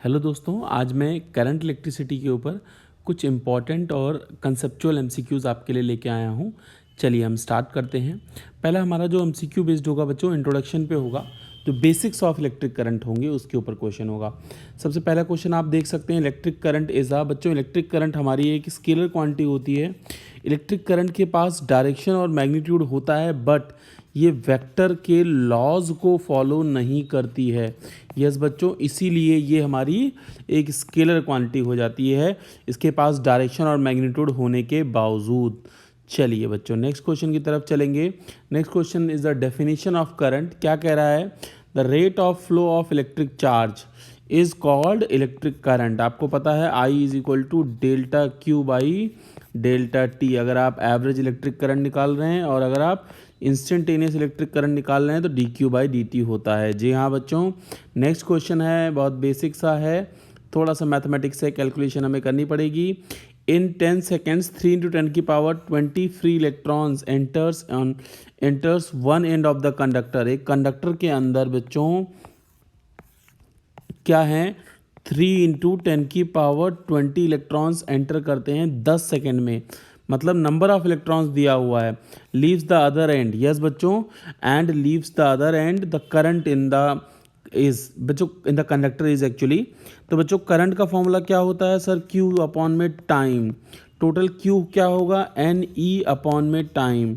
Hello दोस्तों, आज मैं करंट इलेक्ट्रिसिटी के ऊपर कुछ इम्पॉर्टेंट और कंसेप्चुअल एमसीक्यूज़ आपके लिए लेके आया हूँ। चलिए हम स्टार्ट करते हैं। पहला हमारा जो एमसीक्यू बेस्ड होगा बच्चों, इंट्रोडक्शन पे होगा। जो बेसिक्स ऑफ इलेक्ट्रिक करंट होंगे उसके ऊपर क्वेश्चन होगा। सबसे पहला क्वेश्चन आप देख सकते हैं, इलेक्ट्रिक करंट इज़ आ। बच्चों इलेक्ट्रिक करंट हमारी एक स्केलर क्वांटिटी होती है। इलेक्ट्रिक करंट के पास डायरेक्शन और मैग्नीट्यूड होता है, बट ये वेक्टर के लॉज को फॉलो नहीं करती है। यस बच्चों, इसीलिए ये हमारी एक स्केलर क्वांटिटी हो जाती है, इसके पास डायरेक्शन और मैग्नीट्यूड होने के बावजूद। चलिए बच्चों नेक्स्ट क्वेश्चन की तरफ चलेंगे। Next question is the definition of current. क्या कह रहा है? The rate of flow of electric charge is called electric current. आपको पता है I is equal to delta Q by delta T. अगर आप एवरेज इलेक्ट्रिक करंट निकाल रहे हैं और अगर आप इंस्टेंटेनियस इलेक्ट्रिक करंट निकाल रहे हैं तो D Q by D T होता है। जी हाँ बच्चों, नेक्स्ट क्वेश्चन है, बहुत बेसिक सा है, थोड़ा सा मैथमेटिक्स से कैलकुलेशन हमें करनी पड़ेगी। इन 10 सेकेंड्स 3 into 10 की power 20 free electrons enters one end of the conductor. एक कंडक्टर के अंदर बच्चों क्या है, 3 into 10 की पावर 20 इलेक्ट्रॉन्स एंटर करते हैं 10 सेकेंड में। मतलब नंबर ऑफ इलेक्ट्रॉन्स दिया हुआ है। Leaves the other end, yes बच्चों, and leaves the other end the current in the is बच्चों in the conductor is actually. तो बच्चों करंट का फॉर्मूला क्या होता है सर? क्यू अपॉन में टाइम। टोटल क्यू क्या होगा? एन ई अपॉन में टाइम।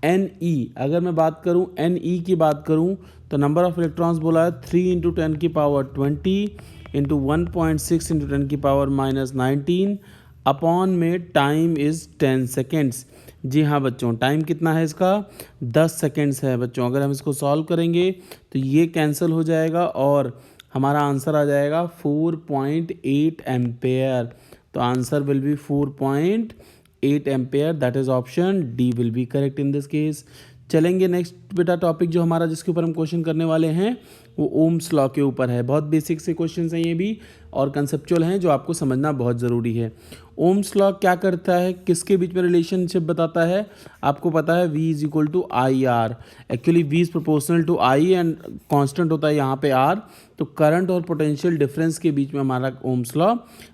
एन ई अगर मैं बात करूं, एन ई की बात करूं तो नंबर ऑफ इलेक्ट्रॉन्स बोला है 3 into 10 की पावर 20 इंटू 1.6 into 10 की पावर -19 अपॉन में टाइम इज़ 10 सेकेंड्स। जी हाँ बच्चों, टाइम कितना है इसका? 10 सेकेंड्स है बच्चों। अगर हम इसको सॉल्व करेंगे तो ये कैंसिल हो जाएगा और हमारा आंसर आ जाएगा 4.8 एम्पेयर। तो answer will be 4.8 ampere. That is option D will be correct in this case. चलेंगे नेक्स्ट बेटा टॉपिक जो हमारा जिसके ऊपर हम क्वेश्चन करने वाले हैं वो ओम्स लॉ के ऊपर है। बहुत बेसिक से क्वेश्चन हैं ये भी और कंसेप्चुअल हैं जो आपको समझना बहुत ज़रूरी है। ओम्स लॉ क्या करता है, किसके बीच में रिलेशनशिप बताता है? आपको पता है V is equal to I R. Actually V is proportional to I and constant होता है यहाँ पे R। तो करंट और पोटेंशियल डिफरेंस के बीच में हमारा ओम्स लॉ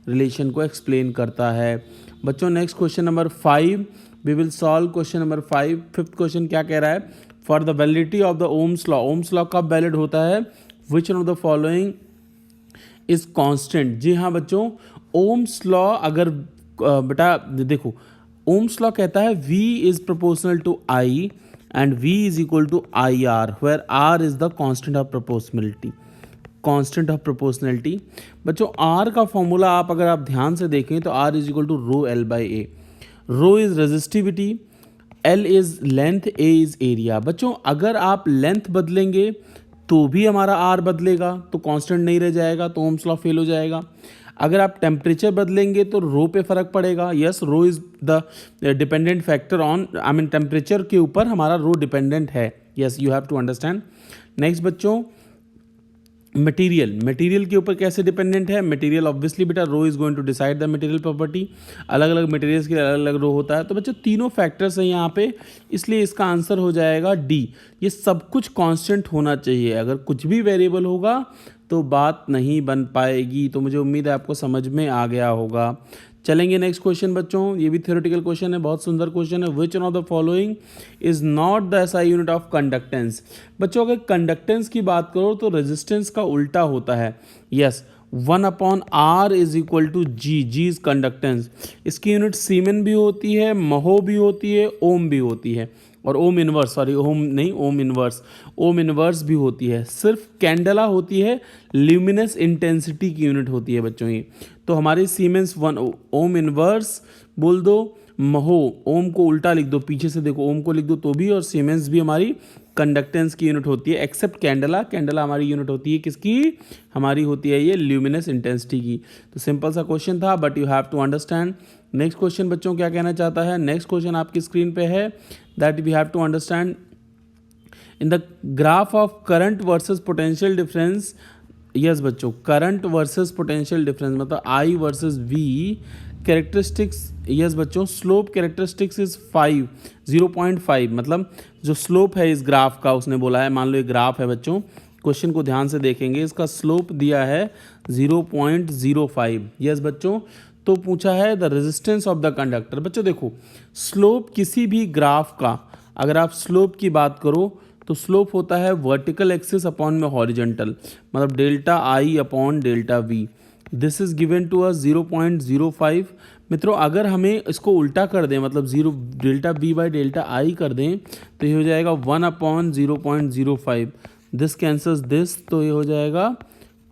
रिलेशन को एक्सप्लेन करता है। बच्चों next question number 5 we will solve. Question number 5, fifth question क्या कह रहा है? For the validity of the Ohm's law. Ohm's law कब वैलिड होता है? Which one of the following is constant. जी हाँ बच्चों, ओम्स लॉ अगर बेटा देखो, ओम्स लॉ कहता है V is proportional to I and V is equal to I R, where R is the constant of proportionality. Constant of proportionality बच्चों, R का फॉर्मूला आप अगर आप ध्यान से देखें तो R is equal to rho L by A. Rho is resistivity, L is length, A is area. बच्चों अगर आप लेंथ बदलेंगे तो भी हमारा आर बदलेगा, तो कांस्टेंट नहीं रह जाएगा, तो ओम्स लॉ फेल हो जाएगा। अगर आप टेम्परेचर बदलेंगे तो रो पे फर्क पड़ेगा। Yes, rho is the dependent factor on, I mean temperature के ऊपर हमारा रो डिपेंडेंट है। Yes, you have to understand. Next बच्चों, मटेरियल के ऊपर कैसे डिपेंडेंट है? मटेरियल ऑब्वियसली बेटा rho is going to decide the material property. अलग अलग मटेरियल्स के लिए अलग अलग रो होता है। तो बच्चों तीनों फैक्टर्स हैं यहाँ पे, इसलिए इसका आंसर हो जाएगा डी। ये सब कुछ कांस्टेंट होना चाहिए। अगर कुछ भी वेरिएबल होगा तो बात नहीं बन पाएगी। तो मुझे उम्मीद है आपको समझ में आ गया होगा। चलेंगे नेक्स्ट क्वेश्चन बच्चों, ये भी थ्योरेटिकल क्वेश्चन है, बहुत सुंदर क्वेश्चन है। Which one of the following is not the SI unit of conductance. बच्चों अगर कंडक्टेंस की बात करो तो रेजिस्टेंस का उल्टा होता है। Yes, 1/R is equal to G. G is conductance. इसकी यूनिट सीमेन भी होती है, महो भी होती है, ओम भी होती है, और ओम इनवर्स, सॉरी ओम नहीं, ओम इनवर्स भी होती है। सिर्फ कैंडला होती है ल्यूमिनस इंटेंसिटी की यूनिट होती है बच्चों ये। तो हमारी सीमेंस 1 ओम इनवर्स बोल दो, महो ओम को उल्टा लिख दो, पीछे से देखो ओम को लिख दो तो भी, और सीमेंस भी हमारी कंडक्टेंस की यूनिट होती है। एक्सेप्ट कैंडला, कैंडला हमारी यूनिट होती है किसकी? हमारी होती है ये ल्यूमिनस इंटेंसिटी की। तो सिंपल सा क्वेश्चन था, but you have to understand. Next question बच्चों क्या कहना चाहता है? नेक्स्ट क्वेश्चन आपकी स्क्रीन पे है, that we have to understand in the graph of current versus potential difference. Yes बच्चों, करंट वर्सेस पोटेंशियल डिफरेंस मतलब I versus V characteristics. Yes बच्चों, स्लोप कैरेक्टरिस्टिक्स इज 0.5। मतलब जो स्लोप है इस ग्राफ का उसने बोला है, मान लो ये ग्राफ है बच्चों, क्वेश्चन को ध्यान से देखेंगे, इसका स्लोप दिया है 0.05। यस बच्चों, तो पूछा है the resistance of the conductor. बच्चों देखो, स्लोप किसी भी ग्राफ का, अगर आप स्लोप की बात करो तो स्लोप होता है वर्टिकल एक्सिस अपॉन में हॉरिजॉन्टल, मतलब delta I upon delta V. This is given to us 0.05। मित्रों अगर हमें इसको उल्टा कर दें, मतलब zero delta V by delta I कर दें, तो ये हो जाएगा 1/0.05। दिस कैंसल्स दिस, तो ये हो जाएगा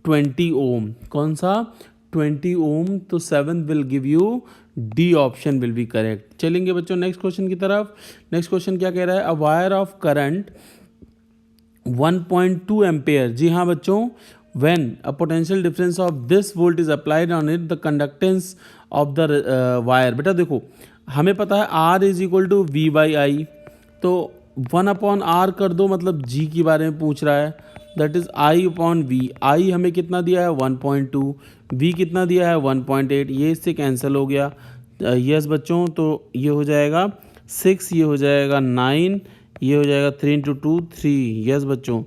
20 ओम। कौन सा? 20 ओम। तो 7 will give U D option will be correct. चलेंगे बच्चों नेक्स्ट क्वेश्चन की तरफ। नेक्स्ट क्वेश्चन क्या कह रहा है? A wire of current 1.2 ampere. जी हाँ बच्चों, when a potential difference of this volt is applied on it, the conductance of the wire। बेटा देखो, हमें पता है R is equal to V by I, तो 1/R कर दो, मतलब G के बारे में पूछ रहा है, that is I upon V. I हमें कितना दिया है 1.2, V कितना दिया है 1.8, ये इससे कैंसिल हो गया। यस बच्चों, तो ये हो जाएगा 6, ये हो जाएगा 9, ये हो जाएगा 3 इंटू 2 3। यस बच्चों,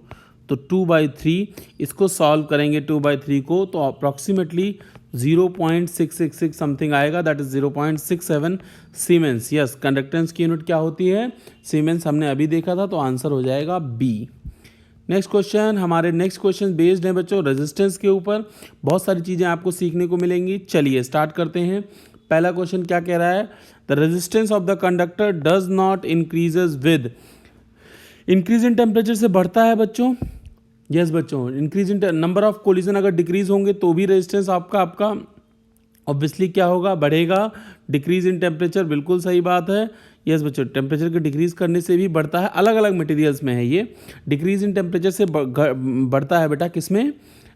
तो 2/3 इसको सॉल्व करेंगे 2/3 को, तो अप्रॉक्सीमेटली 0.666 समथिंग आएगा, that is 0.67 siemens. Yes, conductance की यूनिट क्या होती है? सीमेंस, हमने अभी देखा था, तो आंसर हो जाएगा बी। नेक्स्ट क्वेश्चन, हमारे नेक्स्ट क्वेश्चन बेस्ड है बच्चों रेजिस्टेंस के ऊपर। बहुत सारी चीज़ें आपको सीखने को मिलेंगी। चलिए स्टार्ट करते हैं। पहला क्वेश्चन क्या कह रहा है? The resistance of the conductor does not increases with, increase in temperature से बढ़ता है बच्चों। यस बच्चों, increase in number of collision अगर डिक्रीज होंगे तो भी रेजिस्टेंस आपका ऑब्वियसली क्या होगा? बढ़ेगा। डिक्रीज इन टेम्परेचर, बिल्कुल सही बात है। यस बच्चों, टेम्परेचर के डिक्रीज करने से भी बढ़ता है, अलग अलग मटेरियल्स में है ये। डिक्रीज इन टेम्परेचर से बढ़ता है बेटा किसमें?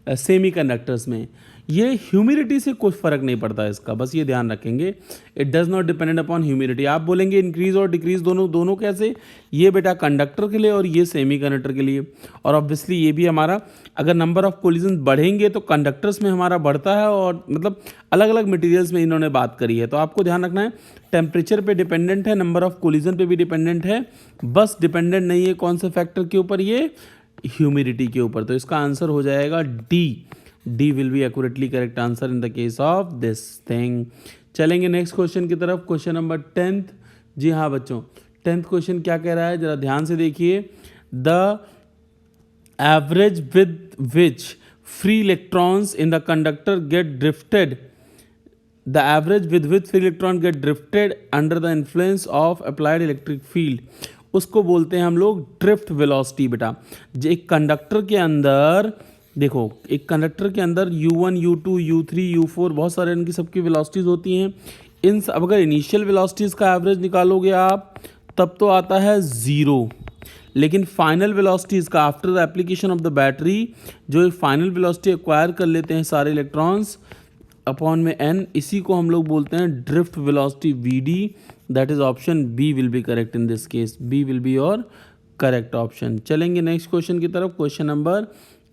सेमी कंडक्टर्स में। ये ह्यूमिडिटी से कुछ फर्क नहीं पड़ता है इसका, बस ये ध्यान रखेंगे। It does not dependent upon humidity. आप बोलेंगे इंक्रीज और डिक्रीज दोनों कैसे? ये बेटा कंडक्टर के लिए और ये सेमी कंडक्टर के लिए। और ऑब्वियसली ये भी हमारा, अगर नंबर ऑफ कोलिजन बढ़ेंगे तो कंडक्टर्स में हमारा बढ़ता है, और मतलब अलग अलग मटेरियल्स में इन्होंने बात करी है। तो आपको ध्यान रखना है, टेम्परेचर पे डिपेंडेंट है, नंबर ऑफ कोलिजन पे भी डिपेंडेंट है, बस डिपेंडेंट नहीं है कौन से फैक्टर के ऊपर? ये ह्यूमिडिटी के ऊपर। तो इसका आंसर हो जाएगा D. D will B accurately correct answer in the case of this thing. चलेंगे नेक्स्ट क्वेश्चन की तरफ, क्वेश्चन नंबर 10th। जी हाँ बच्चों, 10th क्वेश्चन क्या कह रहा है, जरा ध्यान से देखिए। The average with which free electrons in the conductor get drifted, the average with which free electron get drifted under the influence of applied electric field, उसको बोलते हैं हम लोग ड्रिफ्ट वेलोसिटी। बेटा एक कंडक्टर के अंदर देखो, एक कंडक्टर के अंदर U1, U2, U3, U4 बहुत सारे इनकी सबकी वेलोसिटीज़ होती हैं। इन सब अगर इनिशियल वेलोसिटीज़ का एवरेज निकालोगे आप, तब तो आता है 0, लेकिन फाइनल वेलोसिटीज़ का after the application of the battery, जो एक फाइनल वेलोसिटी एक्वायर कर लेते हैं सारे इलेक्ट्रॉन्स अपॉन में n, इसी को हम लोग बोलते हैं drift velocity VD। That is option B will be correct in this case. B will be your correct option. चलेंगे नेक्स्ट क्वेश्चन की तरफ, question number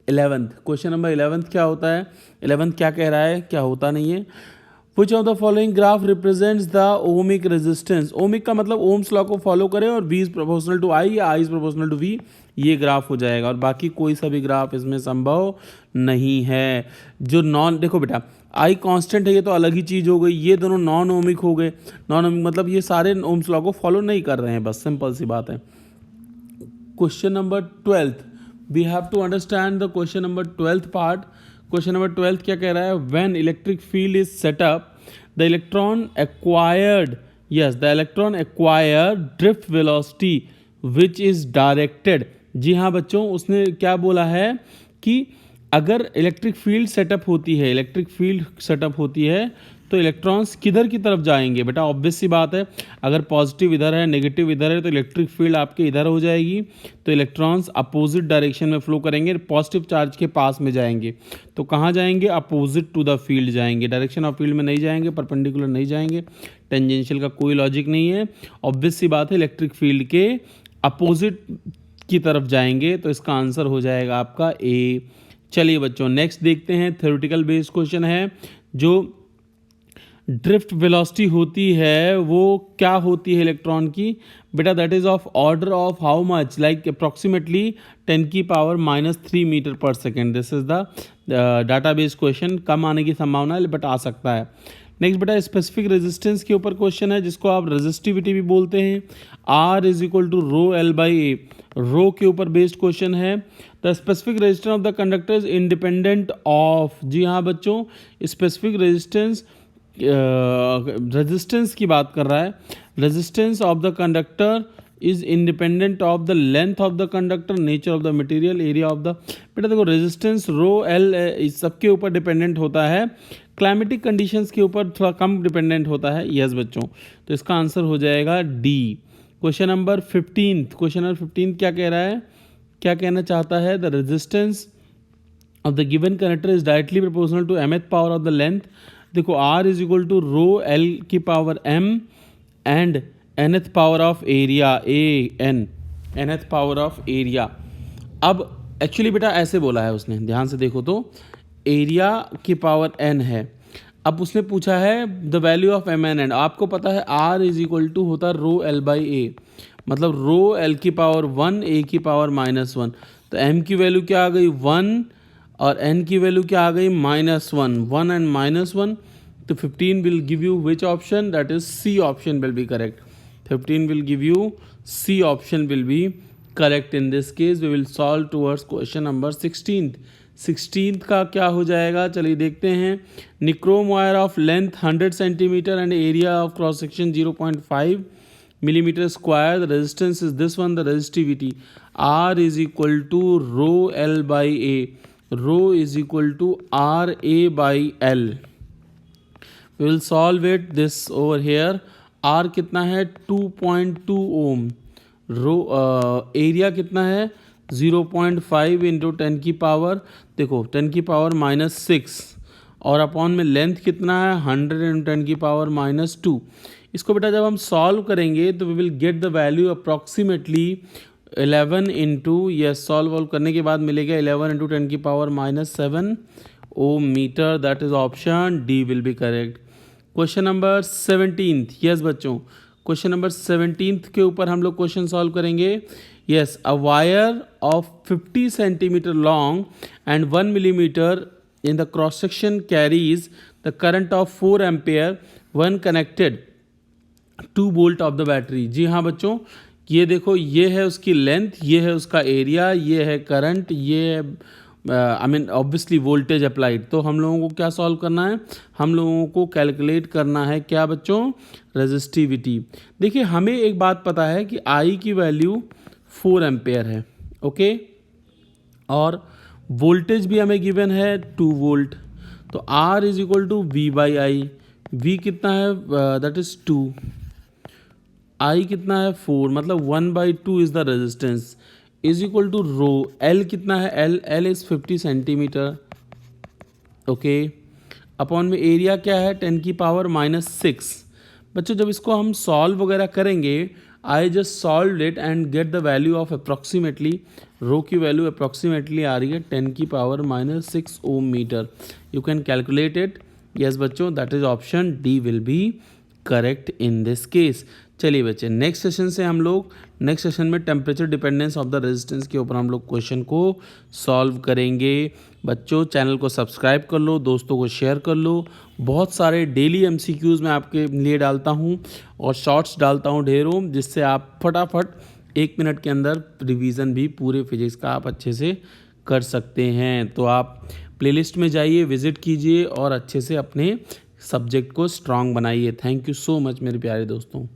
11th। Question number 11th क्या होता है? 11th क्या कह रहा है, क्या होता नहीं है? Which of the following graph represents the ohmic resistance? ohmic का मतलब ओम्स लॉ को फॉलो करें, और V is proportional to I या I is proportional to V, ये ग्राफ हो जाएगा। और बाकी कोई सा भी ग्राफ इसमें संभव नहीं है। जो नॉन, देखो बेटा I कांस्टेंट है, ये तो अलग ही चीज़ हो गई। ये दोनों नॉन ओमिक हो गए। नॉन ओमिक मतलब ये सारे ओम्स लॉ को फॉलो नहीं कर रहे हैं, बस सिंपल सी बात है। Question number 12th, we have to understand the question number 12th part। question number 12th क्या कह रहा है? when electric field is set up, the electron acquired, yes, the electron acquired drift velocity which is directed। जी हाँ बच्चों, उसने क्या बोला है कि अगर इलेक्ट्रिक फील्ड सेटअप होती है, इलेक्ट्रिक फील्ड सेटअप होती है, तो इलेक्ट्रॉन्स किधर की तरफ जाएंगे? बेटा ऑब्वियस सी बात है, अगर पॉजिटिव इधर है, नेगेटिव इधर है, तो इलेक्ट्रिक फील्ड आपके इधर हो जाएगी। तो इलेक्ट्रॉन्स अपोजिट डायरेक्शन में फ्लो करेंगे, पॉजिटिव चार्ज के पास में जाएंगे। तो कहाँ जाएंगे? अपोजिट टू द फील्ड जाएंगे, डायरेक्शन ऑफ फील्ड में नहीं जाएंगे, परपेंडिकुलर नहीं जाएंगे। टेंजेंशियल का कोई लॉजिक नहीं है। ऑब्वियस सी बात है, इलेक्ट्रिक फील्ड के अपोजिट की तरफ जाएंगे। तो इसका आंसर हो जाएगा आपका ए। चलिए बच्चों नेक्स्ट देखते हैं, थ्योरेटिकल बेस्ड क्वेश्चन है जो ड्रिफ्ट वेलोसिटी होती है वो क्या होती है इलेक्ट्रॉन की बेटा, that is of order of how much, like approximately 10⁻³ metre per second. This is the database question. कम आने की संभावना है बट आ सकता है। नेक्स्ट बेटा स्पेसिफिक रेजिस्टेंस के ऊपर क्वेश्चन है जिसको आप रेजिस्टिविटी भी बोलते हैं। R is equal to rho L by A, rho के ऊपर बेस्ड क्वेश्चन है। The specific resistance of the conductor is independent of, जी हाँ बच्चों, स्पेसिफिक रेजिस्टेंस रेजिस्टेंस की बात कर रहा है। Resistance of the conductor is independent of the length of the conductor, nature of the material, area of the, बेटा देखो रेजिस्टेंस रो एल इस सबके ऊपर डिपेंडेंट होता है, क्लाइमेटिक कंडीशंस के ऊपर थोड़ा कम डिपेंडेंट होता है। यस बच्चों, तो इसका आंसर हो जाएगा डी। क्वेश्चन नंबर 15 क्या कह रहा है, क्या कहना चाहता है, the resistance of the given conductor is directly proportional to mth power of the length. देखो R is equal to rho L की power m and nth power of area nth power of area. अब actually बेटा ऐसे बोला है उसने, ध्यान से देखो तो एरिया की पावर n है। अब उसने पूछा है the value of m n, आपको पता है R इज इक्वल टू होता है रो एल बाई ए, मतलब रो एल की पावर 1 ए की पावर -1। तो m की वैल्यू क्या आ गई 1 और n की वैल्यू क्या आ गई -1, 1 एंड -1। तो 15 will give you which option, that is C option will be correct. 15 will give you C option will be correct in this case. We will solve towards question number 16th का क्या हो जाएगा, चलिए देखते हैं। Nichrome wire of length 100 centimetre and area of cross section 0.5 millimeter square. The resistance is this one, the resistivity R is equal to rho L by A. Rho is equal to R A by L. We will solve it this over here. R कितना है 2.2 ओम, रो area कितना है 0.5 into 10 की power, देखो 10 की पावर -6 और upon में लेंथ कितना है 100 इंटू 10 की पावर -2। इसको बेटा जब हम सॉल्व करेंगे तो we will get the value approximately 11 into, yes solve करने के बाद मिलेगा 11 इंटू 10 की power -7 ohm metre. That is option D will be correct. Question number 17, yes बच्चों, क्वेश्चन नंबर 17 के ऊपर हम लोग क्वेश्चन सॉल्व करेंगे। Yes, a wire of 50 centimetre long and 1 millimetre in the cross section carries the current of 4 ampere when connected 2 volt of the battery. जी हाँ बच्चों, ये देखो ये है उसकी लेंथ, ये है उसका एरिया, ये है करंट, ये है ऑब्वियसली वोल्टेज अप्लाइड। तो हम लोगों को क्या सॉल्व करना है, हम लोगों को कैलकुलेट करना है क्या बच्चों, रेजिस्टिविटी। देखिए हमें एक बात पता है कि I की वैल्यू 4 एम्पेयर है, ओके, और वोल्टेज भी हमें गिवन है 2 वोल्ट। तो R is equal to V by I, V कितना है दैट इज 2, I कितना है 4, मतलब 1/2 is the resistance is equal to rho L कितना है, L is 50 centimetre, okay, upon में एरिया क्या है 10 की पावर -6। बच्चों जब इसको हम सॉल्व वगैरह करेंगे, I just solve it and get the value of approximately, rho की वैल्यू अप्रॉक्सीमेटली आ रही है 10 की पावर -6 ohm metre. You can calculate it. Yes बच्चों, that is option D will be correct in this case. चलिए बच्चे, नेक्स्ट सेशन से हम लोग नेक्स्ट सेशन में temperature dependence of the resistance के ऊपर हम लोग क्वेश्चन को सॉल्व करेंगे। बच्चों चैनल को सब्सक्राइब कर लो, दोस्तों को शेयर कर लो। बहुत सारे डेली एमसीक्यूज़ मैं आपके लिए डालता हूँ और शॉर्ट्स डालता हूँ ढेरों, जिससे आप फटाफट 1 मिनट के अंदर रिवीजन भी पूरे फिजिक्स का आप अच्छे से कर सकते हैं। तो आप प्लेलिस्ट में जाइए, विजिट कीजिए और अच्छे से अपने सब्जेक्ट को स्ट्रांग बनाइए। थैंक यू सो मच मेरे प्यारे दोस्तों।